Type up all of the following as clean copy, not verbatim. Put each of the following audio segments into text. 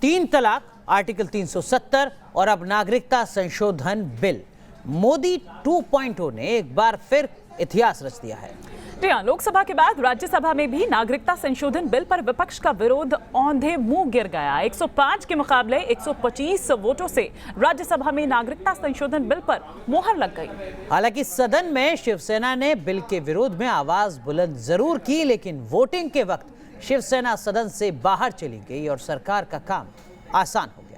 तीन तलाक, आर्टिकल 370 और अब नागरिकता संशोधन बिल। मोदी 2.0 ने एक बार फिर इतिहास रच दिया है। लोकसभा के बाद राज्यसभा में भी नागरिकता संशोधन बिल पर विपक्ष का विरोध औंधे मुंह गिर गया। 105 के मुकाबले 125 वोटों से राज्यसभा में नागरिकता संशोधन बिल पर मोहर लग गई। हालांकि सदन में शिवसेना ने बिल के विरोध में आवाज बुलंद जरूर की, लेकिन वोटिंग के वक्त शिवसेना सदन से बाहर चली गई और सरकार का काम आसान हो गया।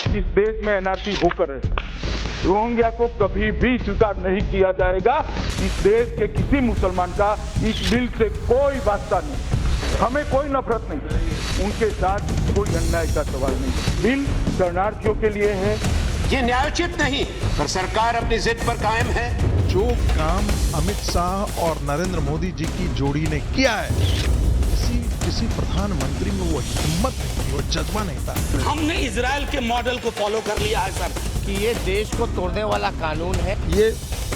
इस देश में एनआरसी होकर है, रोहिंग्या को कभी भी स्वीकार नहीं किया जाएगा। इस देश के किसी मुसलमान का इस बिल से कोई वास्ता नहीं, हमें कोई नफरत नहीं, उनके साथ कोई अन्याय का सवाल नहीं। बिल शरणार्थियों के लिए है। ये न्यायोचित नहीं, पर सरकार अपनी जिद पर कायम है। जो काम अमित शाह और नरेंद्र मोदी जी की जोड़ी ने किया है, किसी प्रधानमंत्री में वो हिम्मत नहीं, वो जज्बा नहीं था। हमने इजराइल के मॉडल को फॉलो कर लिया है सर, कि ये देश को तोड़ने वाला कानून है। ये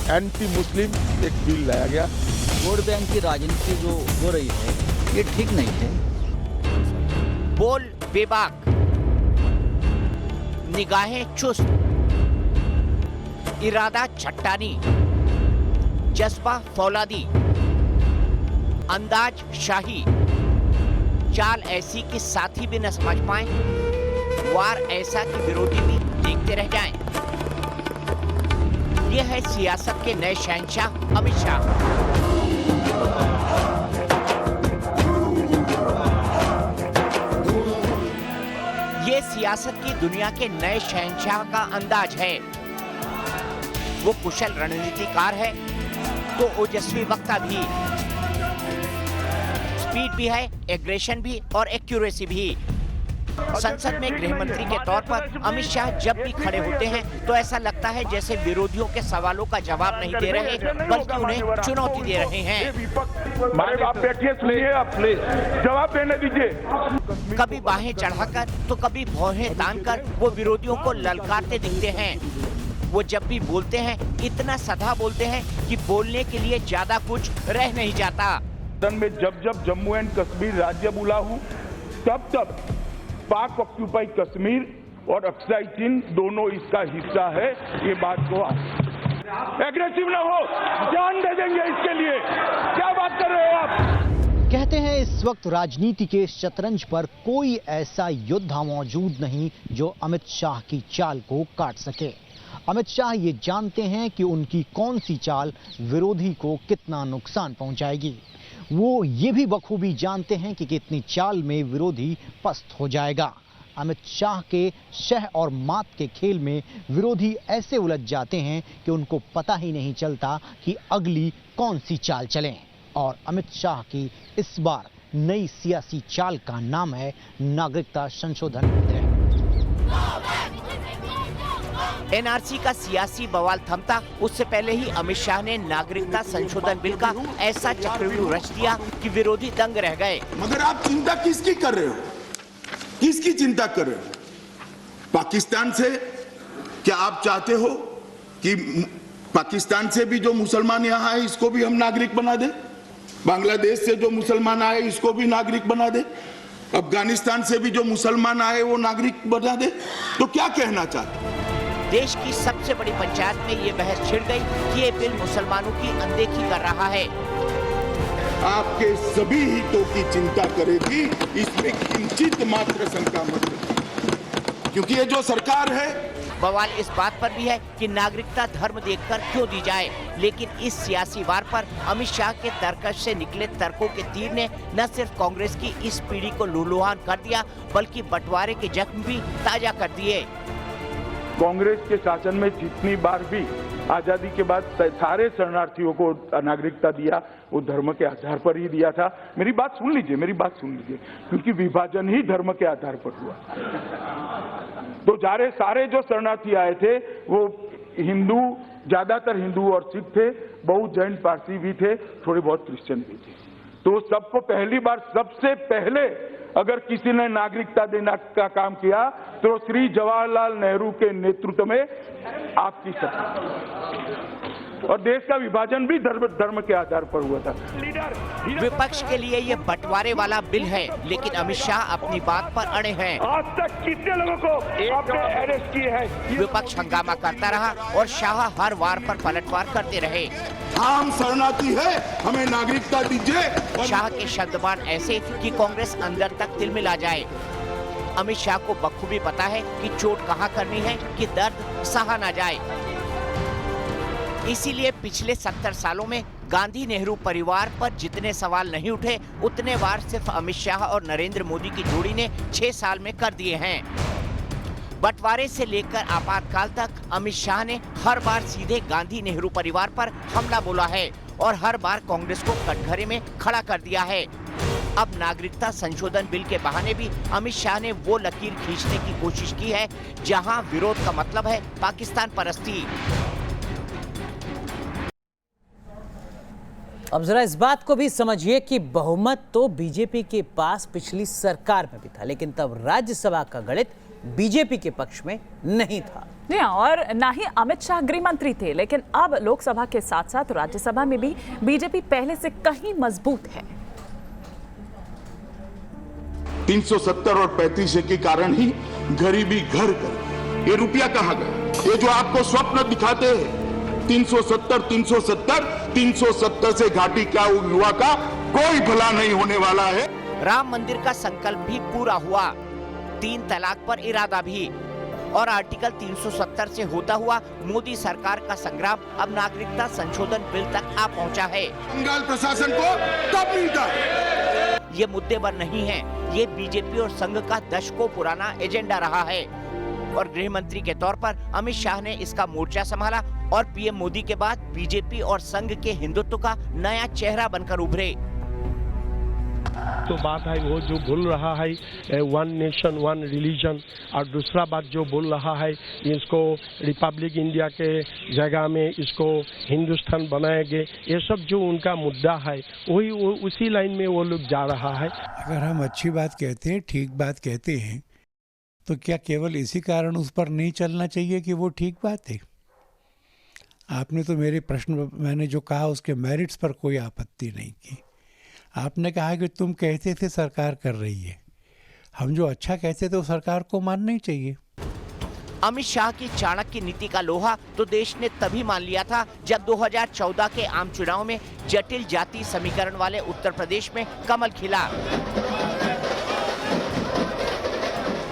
एंटी मुस्लिम एक बिल लाया गया। वोट बैंक की राजनीति जो हो रही है, ये ठीक नहीं है। बोल बेबाक, निगाहें चुस्त, इरादा चट्टानी, जज्बा फौलादी, अंदाज शाही, चाल ऐसी कि साथी भी न समझ पाए, वार ऐसा कि विरोधी भी देखते रह जाएं। ये है सियासत के नए शहंशाह अमित शाह। ये सियासत की दुनिया के नए शहंशाह का अंदाज है। वो कुशल रणनीतिकार है तो ओजस्वी वक्ता भी, स्पीड भी है, एग्रेशन भी और एक्यूरेसी भी। संसद में गृह मंत्री के तौर पर अमित शाह जब भी खड़े होते हैं तो ऐसा लगता है जैसे विरोधियों के सवालों का जवाब नहीं दे रहे, बल्कि उन्हें चुनौती दे रहे हैं। आप बैठिए, सुनिए, आप जवाब देने दीजिए। कभी बाहें चढ़ाकर तो कभी भौहें तानकर वो विरोधियों को ललकारते दिखते हैं। वो जब भी बोलते हैं इतना सधा बोलते हैं कि बोलने के लिए ज्यादा कुछ रह नहीं जाता। में जब जब जम्मू एंड कश्मीर राज्य बोला हूँ, तब तब पाक ऑक्यूपाई कश्मीर और अक्साई चीन दोनों इसका हिस्सा है। ये बात को एग्रेसिव ना हो, जान दे देंगे इसके लिए। क्या बात कर रहे हो आप? कहते हैं इस वक्त राजनीति के शतरंज पर कोई ऐसा योद्धा मौजूद नहीं जो अमित शाह की चाल को काट सके। अमित शाह ये जानते हैं कि उनकी कौन सी चाल विरोधी को कितना नुकसान पहुंचाएगी। वो ये भी बखूबी जानते हैं कि कितनी चाल में विरोधी पस्त हो जाएगा। अमित शाह के शह और मात के खेल में विरोधी ऐसे उलझ जाते हैं कि उनको पता ही नहीं चलता कि अगली कौन सी चाल चले। और अमित शाह की इस बार नई सियासी चाल का नाम है नागरिकता संशोधन विधेयक। एनआरसी का सियासी बवाल थमता उससे पहले ही अमित शाह ने नागरिकता संशोधन बिल का ऐसा चक्रव्यूह रच दिया कि विरोधी दंग रह गए। मगर आप चिंता किसकी कर रहे हो? किसकी चिंता कर रहे हो? पाकिस्तान से? क्या आप चाहते हो कि पाकिस्तान से भी जो मुसलमान यहाँ है इसको भी हम नागरिक बना दें? बांग्लादेश से जो मुसलमान आए इसको भी नागरिक बना दे? अफगानिस्तान से भी जो मुसलमान आए वो नागरिक बना दे? तो क्या कहना चाहते? देश की सबसे बड़ी पंचायत में ये बहस छिड़ गई कि ये बिल मुसलमानों की अनदेखी कर रहा है। आपके सभी हितों की चिंता करेगी, इसमें किंचित मात्र शंका मत रखिए, क्योंकि ये जो सरकार है। बवाल इस बात पर भी है कि नागरिकता धर्म देखकर क्यों दी जाए, लेकिन इस सियासी वार पर अमित शाह के तर्कश से निकले तर्कों के तीर ने न सिर्फ कांग्रेस की इस पीढ़ी को लूलुहान कर दिया, बल्कि बंटवारे के जख्म भी ताजा कर दिए। कांग्रेस के शासन में जितनी बार भी आजादी के बाद सारे शरणार्थियों को नागरिकता दिया, वो धर्म के आधार पर ही दिया था। मेरी बात सुन लीजिए, क्योंकि विभाजन ही धर्म के आधार पर हुआ। तो सारे जो शरणार्थी आए थे वो हिंदू, ज्यादातर हिंदू और सिख थे, बहुत जैन पारसी भी थे, थोड़े बहुत क्रिश्चियन भी थे। तो सबको पहली बार, सबसे पहले अगर किसी ने नागरिकता देना का काम किया तो श्री जवाहरलाल नेहरू के नेतृत्व में आपकी सरकार, और देश का विभाजन भी धर्म के आधार पर हुआ था। विपक्ष के लिए ये बंटवारे वाला बिल है, लेकिन अमित शाह अपनी बात पर अड़े हैं। आज तक कितने लोगों को आपने अरेस्ट किए हैं? विपक्ष हंगामा करता रहा और शाह हर वार पर पलटवार करते रहे। हम शरणार्थी है, हमें नागरिकता दीजिए। शाह के शब्दबाण ऐसे कि कांग्रेस अंदर तक तिलमिला जाए। अमित शाह को बखूबी पता है कि चोट कहां करनी है कि दर्द सहा ना जाए। इसीलिए पिछले 70 सालों में गांधी नेहरू परिवार पर जितने सवाल नहीं उठे, उतने बार सिर्फ अमित शाह और नरेंद्र मोदी की जोड़ी ने 6 साल में कर दिए हैं। बंटवारे से लेकर आपातकाल तक अमित शाह ने हर बार सीधे गांधी नेहरू परिवार पर हमला बोला है और हर बार कांग्रेस को कटघरे में खड़ा कर दिया है। अब नागरिकता संशोधन बिल के बहाने भी अमित शाह ने वो लकीर खींचने की कोशिश की है जहां विरोध का मतलब है पाकिस्तान परस्ती। अब जरा इस बात को भी समझिए कि बहुमत तो बीजेपी के पास पिछली सरकार में भी था, लेकिन तब राज्यसभा का गणित बीजेपी के पक्ष में नहीं था। और ना ही अमित शाह गृह मंत्री थे, लेकिन अब लोकसभा के साथ साथ राज्यसभा में भी बीजेपी पहले से कहीं मजबूत है। 370 और 35 के कारण ही गरीबी घर कर, ये रुपया कहाँ गया? ये जो आपको स्वप्न दिखाते हैं 370 से घाटी क्या हुआ का कोई भला नहीं होने वाला है। राम मंदिर का संकल्प भी पूरा हुआ, 3 तलाक पर इरादा भी, और आर्टिकल 370 से होता हुआ मोदी सरकार का संग्राम अब नागरिकता संशोधन बिल तक आ पहुंचा है। बंगाल प्रशासन को कब मिलता है? ये मुद्दे पर नहीं है, ये बीजेपी और संघ का दशकों पुराना एजेंडा रहा है और गृह मंत्री के तौर पर अमित शाह ने इसका मोर्चा संभाला और पीएम मोदी के बाद बीजेपी और संघ के हिंदुत्व का नया चेहरा बनकर उभरे। तो बात है वो जो बोल रहा है वन नेशन वन रिलीजन, और दूसरा बात जो बोल रहा है इसको रिपब्लिक इंडिया के जगह में इसको हिंदुस्तान बनाएंगे, ये सब जो उनका मुद्दा है वही उसी लाइन में वो लोग जा रहा है। अगर हम अच्छी बात कहते हैं, ठीक बात कहते हैं, तो क्या केवल इसी कारण उस पर नहीं चलना चाहिए कि वो ठीक बात है? आपने तो मेरे प्रश्न, मैंने जो कहा उसके मेरिट्स पर कोई आपत्ति नहीं की। आपने कहा कि तुम कहते थे सरकार कर रही है, हम जो अच्छा कहते थे वो सरकार को मानना ही चाहिए। अमित शाह की चाणक्य नीति का लोहा तो देश ने तभी मान लिया था जब 2014 के आम चुनाव में जटिल जाति समीकरण वाले उत्तर प्रदेश में कमल खिला।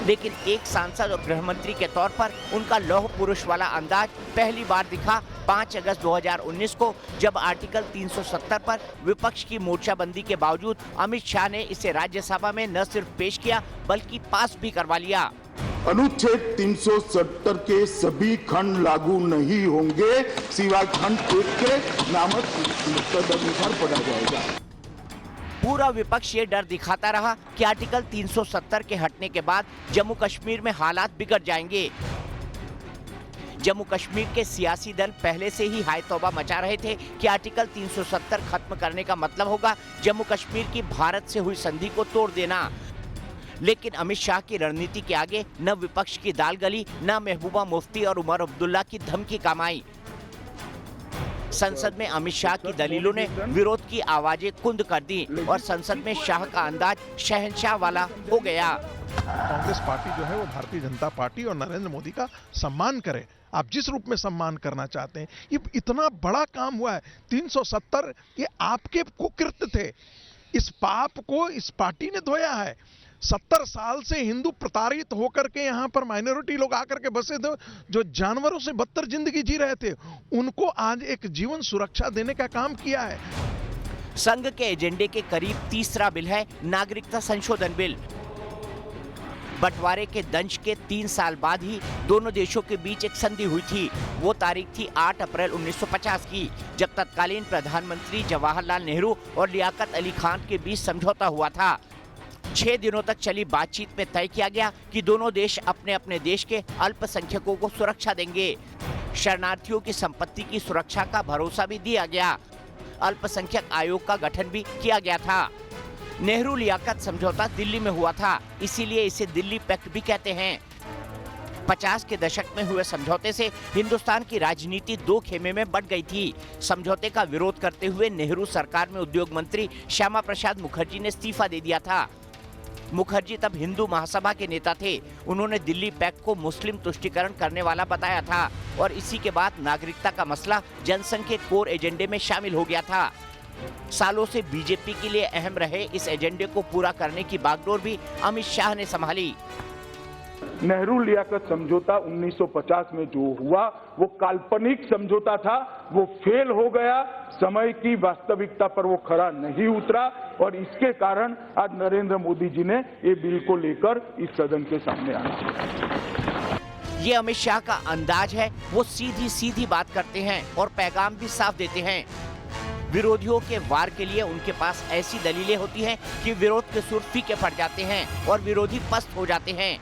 लेकिन एक सांसद और गृह मंत्री के तौर पर उनका लौह पुरुष वाला अंदाज पहली बार दिखा 5 अगस्त 2019 को, जब आर्टिकल 370 पर विपक्ष की मोर्चाबंदी के बावजूद अमित शाह ने इसे राज्यसभा में न सिर्फ पेश किया बल्कि पास भी करवा लिया। अनुच्छेद 370 के सभी खंड लागू नहीं होंगे, सिवाय खंड 1 के नामक तदनुसार पढ़ा जाएगा। पूरा विपक्ष ये डर दिखाता रहा कि आर्टिकल 370 के हटने के बाद जम्मू कश्मीर में हालात बिगड़ जाएंगे। जम्मू कश्मीर के सियासी दल पहले से ही हाय तौबा मचा रहे थे कि आर्टिकल 370 खत्म करने का मतलब होगा जम्मू कश्मीर की भारत से हुई संधि को तोड़ देना। लेकिन अमित शाह की रणनीति के आगे न विपक्ष की दाल गली, न महबूबा मुफ्ती और उमर अब्दुल्ला की धमकी काम आई। संसद में अमित शाह की दलीलों ने विरोध की आवाजें कुंद कर दी और संसद में शाह का अंदाज शहंशाह वाला हो गया। कांग्रेस पार्टी जो है वो भारतीय जनता पार्टी और नरेंद्र मोदी का सम्मान करे। आप जिस रूप में सम्मान करना चाहते हैं, ये इतना बड़ा काम हुआ है। 370 ये आपके कुकृत्य थे, इस पाप को इस पार्टी ने धोया है। 70 साल से हिंदू प्रताड़ित होकर के यहाँ पर माइनॉरिटी लोग आकर के बसे थे, जो जानवरों से बदतर जिंदगी जी रहे थे, उनको आज एक जीवन सुरक्षा देने का काम किया है। संघ के एजेंडे के करीब तीसरा बिल है नागरिकता संशोधन बिल। बंटवारे के दंश के 3 साल बाद ही दोनों देशों के बीच एक संधि हुई थी। वो तारीख थी 8 अप्रैल 1950 की, जब तत्कालीन प्रधानमंत्री जवाहरलाल नेहरू और लियाकत अली खान के बीच समझौता हुआ था। 6 दिनों तक चली बातचीत में तय किया गया कि दोनों देश अपने अपने देश के अल्पसंख्यकों को सुरक्षा देंगे। शरणार्थियों की संपत्ति की सुरक्षा का भरोसा भी दिया गया। अल्पसंख्यक आयोग का गठन भी किया गया था। नेहरू लियाकत समझौता दिल्ली में हुआ था, इसीलिए इसे दिल्ली पैक्ट भी कहते हैं। 50 के दशक में हुए समझौते से हिंदुस्तान की राजनीति दो खेमे में बंट गई थी। समझौते का विरोध करते हुए नेहरू सरकार में उद्योग मंत्री श्यामा प्रसाद मुखर्जी ने इस्तीफा दे दिया था। मुखर्जी तब हिंदू महासभा के नेता थे। उन्होंने दिल्ली पैक्ट को मुस्लिम तुष्टीकरण करने वाला बताया था और इसी के बाद नागरिकता का मसला जनसंघ के कोर एजेंडे में शामिल हो गया था। सालों से बीजेपी के लिए अहम रहे इस एजेंडे को पूरा करने की बागडोर भी अमित शाह ने संभाली। नेहरू लियाकत समझौता 1950 में जो हुआ वो काल्पनिक समझौता था, वो फेल हो गया, समय की वास्तविकता पर वो खरा नहीं उतरा और इसके कारण आज नरेंद्र मोदी जी ने ये बिल को लेकर इस सदन के सामने आना। ये अमित शाह का अंदाज है, वो सीधी सीधी बात करते हैं और पैगाम भी साफ देते हैं। विरोधियों के वार के लिए उनके पास ऐसी दलीलें होती हैं कि विरोध के सुर फीके पड़ जाते हैं और विरोधी पस्त हो जाते हैं।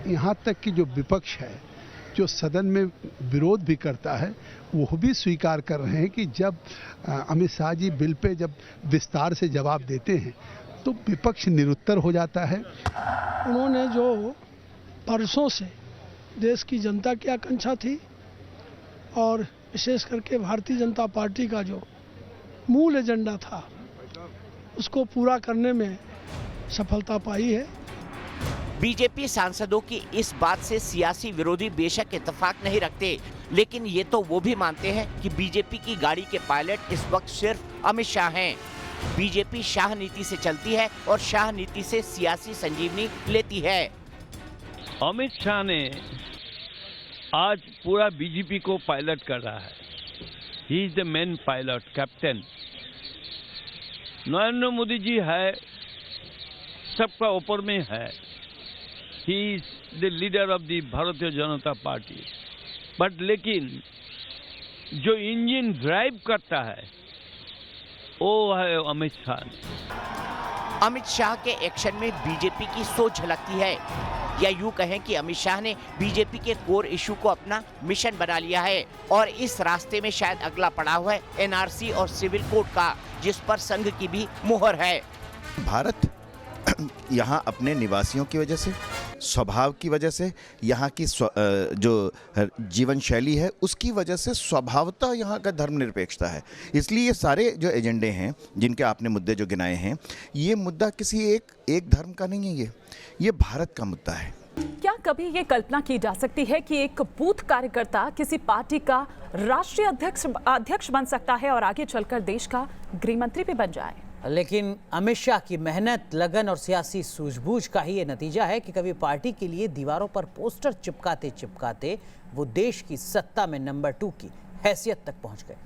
यहाँ तक कि जो विपक्ष है, जो सदन में विरोध भी करता है, वो भी स्वीकार कर रहे हैं कि जब अमित शाह जी बिल पे जब विस्तार से जवाब देते हैं तो विपक्ष निरुत्तर हो जाता है। उन्होंने जो परसों से देश की जनता की आकांक्षा थी और विशेष करके भारतीय जनता पार्टी का जो मूल एजेंडा था उसको पूरा करने में सफलता पाई है। बीजेपी सांसदों की इस बात से सियासी विरोधी बेशक इत्तेफाक नहीं रखते, लेकिन ये तो वो भी मानते हैं कि बीजेपी की गाड़ी के पायलट इस वक्त सिर्फ अमित शाह हैं। बीजेपी शाह नीति से चलती है और शाह नीति से सियासी संजीवनी लेती है। अमित शाह ने आज पूरा बीजेपी को पायलट कर रहा है। He is the main pilot, captain. Narendra Modi ji है, सबका ऊपर में है। He is the leader of the Bharatiya Janata party. But लेकिन जो इंजन ड्राइव करता है वो है अमित शाह। अमित शाह के एक्शन में बीजेपी की सोच झलकती है, या यूं कहें कि अमित शाह ने बीजेपी के कोर इशू को अपना मिशन बना लिया है और इस रास्ते में शायद अगला पड़ाव है एनआरसी और सिविल कोड का, जिस पर संघ की भी मुहर है। भारत यहाँ अपने निवासियों की वजह से, स्वभाव की वजह से, यहाँ की जो जीवन शैली है उसकी वजह से स्वभावतः यहाँ का धर्मनिरपेक्षता है। इसलिए ये सारे जो एजेंडे हैं जिनके आपने मुद्दे जो गिनाए हैं, ये मुद्दा किसी एक धर्म का नहीं है, ये भारत का मुद्दा है। क्या कभी ये कल्पना की जा सकती है कि एक बूथ कार्यकर्ता किसी पार्टी का राष्ट्रीय अध्यक्ष बन सकता है और आगे चलकर देश का गृह मंत्री भी बन जाए? लेकिन अमित शाह की मेहनत, लगन और सियासी सूझबूझ का ही ये नतीजा है कि कभी पार्टी के लिए दीवारों पर पोस्टर चिपकाते चिपकाते वो देश की सत्ता में नंबर 2 की हैसियत तक पहुंच गए।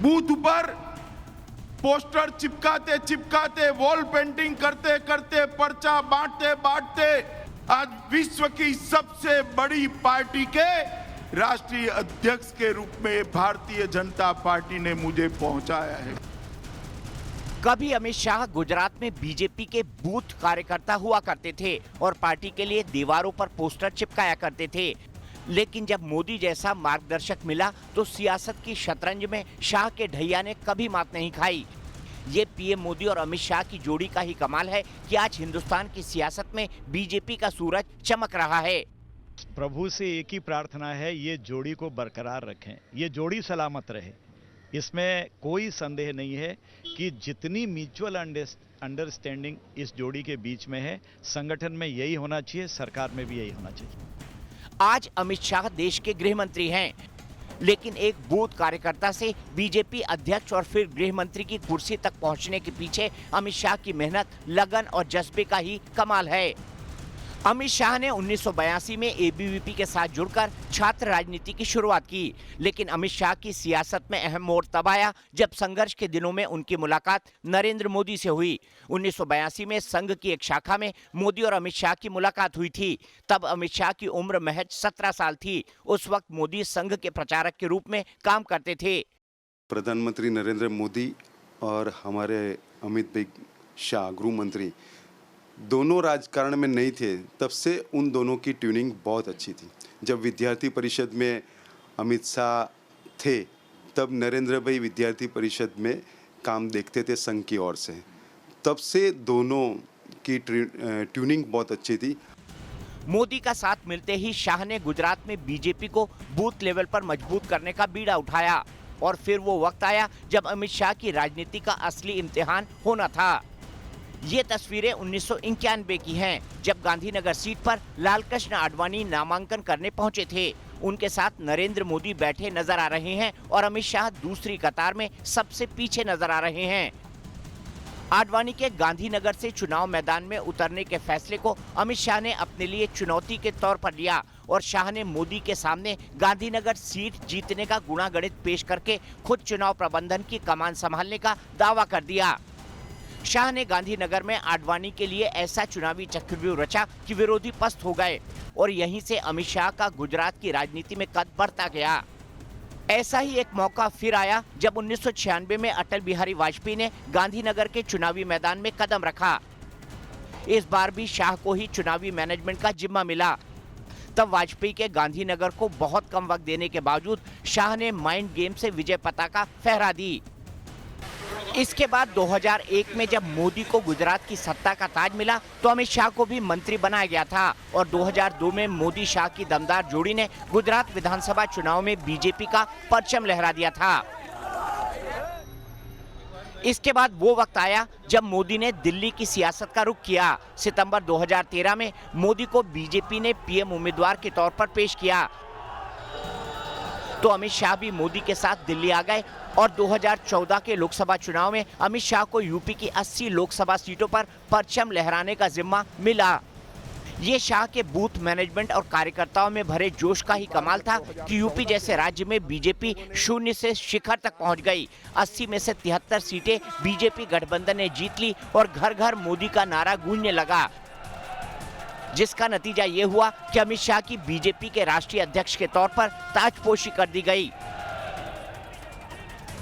बूथ पर पोस्टर चिपकाते चिपकाते, वॉल पेंटिंग करते करते, पर्चा बांटते बांटते आज विश्व की सबसे बड़ी पार्टी के राष्ट्रीय अध्यक्ष के रूप में भारतीय जनता पार्टी ने मुझे पहुंचाया है। कभी अमित शाह गुजरात में बीजेपी के बूथ कार्यकर्ता हुआ करते थे और पार्टी के लिए दीवारों पर पोस्टर चिपकाया करते थे, लेकिन जब मोदी जैसा मार्गदर्शक मिला तो सियासत की शतरंज में शाह के ढैया ने कभी मात नहीं खाई। ये पीएम मोदी और अमित शाह की जोड़ी का ही कमाल है कि आज हिंदुस्तान की सियासत में बीजेपी का सूरज चमक रहा है। प्रभु से एक ही प्रार्थना है, ये जोड़ी को बरकरार रखें, ये जोड़ी सलामत रहे। इसमें कोई संदेह नहीं है कि जितनी म्यूचुअल अंडरस्टैंडिंग इस जोड़ी के बीच में है, संगठन में यही होना चाहिए, सरकार में भी यही होना चाहिए। आज अमित शाह देश के गृह मंत्री हैं, लेकिन एक बूथ कार्यकर्ता से बीजेपी अध्यक्ष और फिर गृह मंत्री की कुर्सी तक पहुंचने के पीछे अमित शाह की मेहनत, लगन और जज्बे का ही कमाल है। अमित शाह ने 1982 में एबीवीपी के साथ जुड़कर छात्र राजनीति की शुरुआत की, लेकिन अमित शाह की सियासत में अहम मोड़ तब आया जब संघर्ष के दिनों में उनकी मुलाकात नरेंद्र मोदी से हुई। 1982 में संघ की एक शाखा में मोदी और अमित शाह की मुलाकात हुई थी। तब अमित शाह की उम्र महज 17 साल थी। उस वक्त मोदी संघ के प्रचारक के रूप में काम करते थे। प्रधानमंत्री नरेंद्र मोदी और हमारे अमित भाई शाह गृह मंत्री दोनों राजकारण में नहीं थे तब से उन दोनों की ट्यूनिंग बहुत अच्छी थी। जब विद्यार्थी परिषद में अमित शाह थे तब नरेंद्र भाई विद्यार्थी परिषद में काम देखते थे संघ की ओर से, तब से दोनों की ट्यूनिंग बहुत अच्छी थी। मोदी का साथ मिलते ही शाह ने गुजरात में बीजेपी को बूथ लेवल पर मजबूत करने का बीड़ा उठाया और फिर वो वक्त आया जब अमित शाह की राजनीति का असली इम्तिहान होना था। ये तस्वीरें 1991 की हैं, जब गांधीनगर सीट पर लालकृष्ण आडवाणी नामांकन करने पहुंचे थे। उनके साथ नरेंद्र मोदी बैठे नजर आ रहे हैं और अमित शाह दूसरी कतार में सबसे पीछे नजर आ रहे हैं। आडवाणी के गांधीनगर से चुनाव मैदान में उतरने के फैसले को अमित शाह ने अपने लिए चुनौती के तौर पर लिया और शाह ने मोदी के सामने गांधीनगर सीट जीतने का गुणागणित पेश करके खुद चुनाव प्रबंधन की कमान संभालने का दावा कर दिया। शाह ने गांधीनगर में आडवाणी के लिए ऐसा चुनावी चक्रव्यूह रचा कि विरोधी पस्त हो गए और यहीं से अमित शाह का गुजरात की राजनीति में कद बढ़ता गया। ऐसा ही एक मौका फिर आया जब 1996 में अटल बिहारी वाजपेयी ने गांधीनगर के चुनावी मैदान में कदम रखा। इस बार भी शाह को ही चुनावी मैनेजमेंट का जिम्मा मिला। तब वाजपेयी के गांधीनगर को बहुत कम वक्त देने के बावजूद शाह ने माइंड गेम से विजय पताका फहरा दी। इसके बाद 2001 में जब मोदी को गुजरात की सत्ता का ताज मिला तो अमित शाह को भी मंत्री बनाया गया था और 2002 में मोदी शाह की दमदार जोड़ी ने गुजरात विधानसभा चुनाव में बीजेपी का परचम लहरा दिया था। इसके बाद वो वक्त आया जब मोदी ने दिल्ली की सियासत का रुख किया। सितंबर 2013 में मोदी को बीजेपी ने पीएम उम्मीदवार के तौर पर पेश किया तो अमित शाह भी मोदी के साथ दिल्ली आ गए और 2014 के लोकसभा चुनाव में अमित शाह को यूपी की 80 लोकसभा सीटों पर परचम लहराने का जिम्मा मिला। ये शाह के बूथ मैनेजमेंट और कार्यकर्ताओं में भरे जोश का ही कमाल था कि यूपी जैसे राज्य में बीजेपी शून्य से शिखर तक पहुंच गई। 80 में से 73 सीटें बीजेपी गठबंधन ने जीत ली और घर घर मोदी का नारा गूंजने लगा, जिसका नतीजा ये हुआ कि अमित शाह की बीजेपी के राष्ट्रीय अध्यक्ष के तौर पर ताजपोशी कर दी गई।